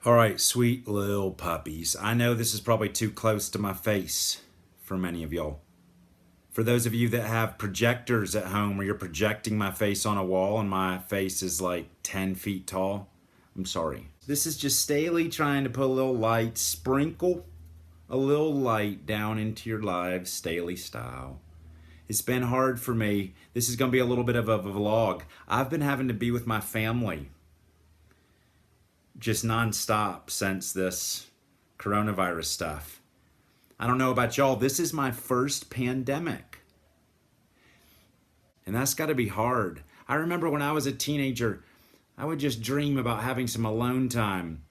All right, sweet little puppies. I know this is probably too close to my face for many of y'all. For those of you that have projectors at home where you're projecting my face on a wall and my face is like 10 feet tall, I'm sorry. This is just Staley trying to put a little light, sprinkle a little light down into your lives, Staley style. It's been hard for me. This is going to be a little bit of a vlog. I've been having to be with my family just nonstop since this coronavirus stuff. I don't know about y'all, this is my first pandemic. And that's got to be hard. I remember when I was a teenager, I would just dream about having some alone time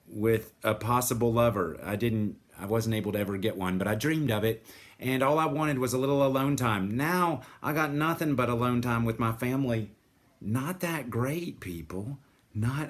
with a possible lover. I wasn't able to ever get one, but I dreamed of it. And all I wanted was a little alone time. Now I got nothing but alone time with my family. Not that great, people. But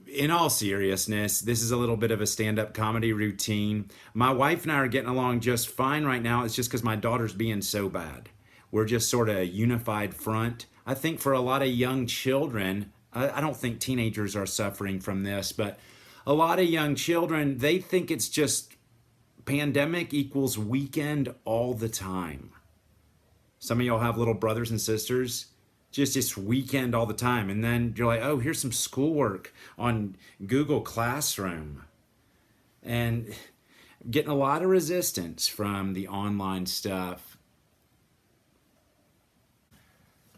in all seriousness, this is a little bit of a stand-up comedy routine. My wife and I are getting along just fine right now. It's just because my daughter's being so bad. We're just sort of a unified front. I think for a lot of young children, I don't think teenagers are suffering from this, but a lot of young children, they think it's just pandemic equals weekend all the time. Some of y'all have little brothers and sisters, just this weekend all the time. And then you're like, oh, here's some schoolwork on Google Classroom. And getting a lot of resistance from the online stuff.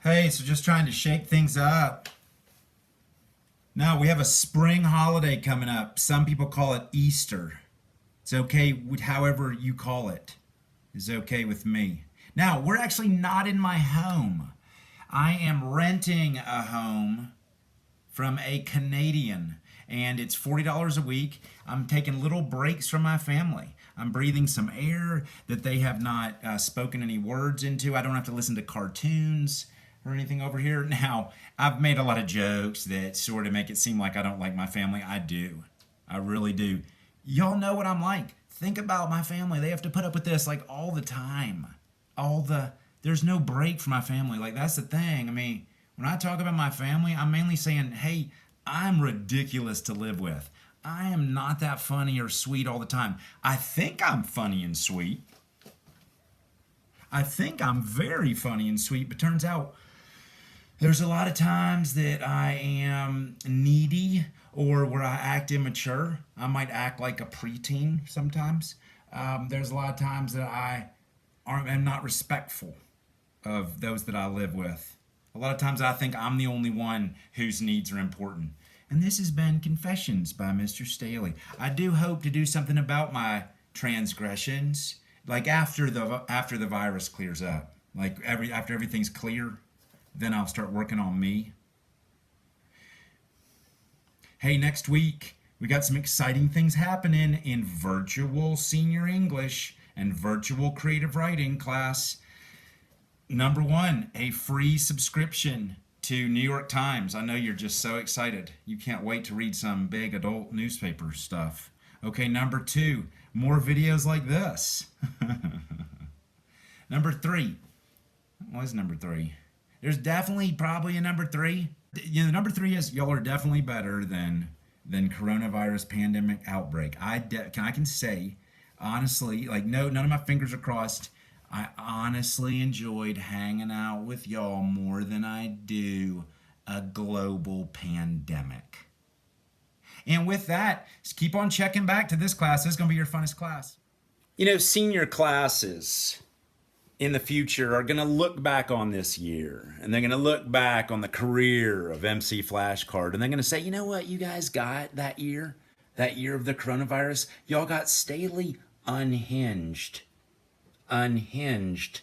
Hey, so just trying to shake things up. Now, we have a spring holiday coming up. Some people call it Easter. It's okay with however you call it. It's okay with me. Now, we're actually not in my home. I am renting a home from a Canadian, and it's $40 a week. I'm taking little breaks from my family. I'm breathing some air that they have not spoken any words into. I don't have to listen to cartoons or anything over here. Now, I've made a lot of jokes that sort of make it seem like I don't like my family. I do. I really do. Y'all know what I'm like. Think about my family. They have to put up with this like all the time. There's no break for my family. Like, that's the thing. I mean, when I talk about my family, I'm mainly saying, hey, I'm ridiculous to live with. I am not that funny or sweet all the time. I think I'm funny and sweet. I think I'm very funny and sweet, but turns out there's a lot of times that I am needy or where I act immature. I might act like a preteen sometimes. There's a lot of times that I am not respectful of those that I live with. A lot of times I think I'm the only one whose needs are important. And this has been Confessions by Mr. Staley. I do hope to do something about my transgressions, like after the virus clears up. Like after everything's clear, then I'll start working on me. Hey, next week we got some exciting things happening in virtual senior English and virtual creative writing class. Number one, a free subscription to New York Times. I know you're just so excited. You can't wait to read some big adult newspaper stuff. Okay, number two, more videos like this. Number three. What is number three? There's definitely probably a number three. You know, number three is y'all are definitely better than coronavirus pandemic outbreak. I can say, honestly, like no, none of my fingers are crossed. I honestly enjoyed hanging out with y'all more than I do a global pandemic. And with that, just keep on checking back to this class. This is going to be your funnest class. You know, senior classes in the future are going to look back on this year, and they're going to look back on the career of MC Flashcard, and they're going to say, you know what you guys got that year of the coronavirus? Y'all got Staley unhinged. Unhinged.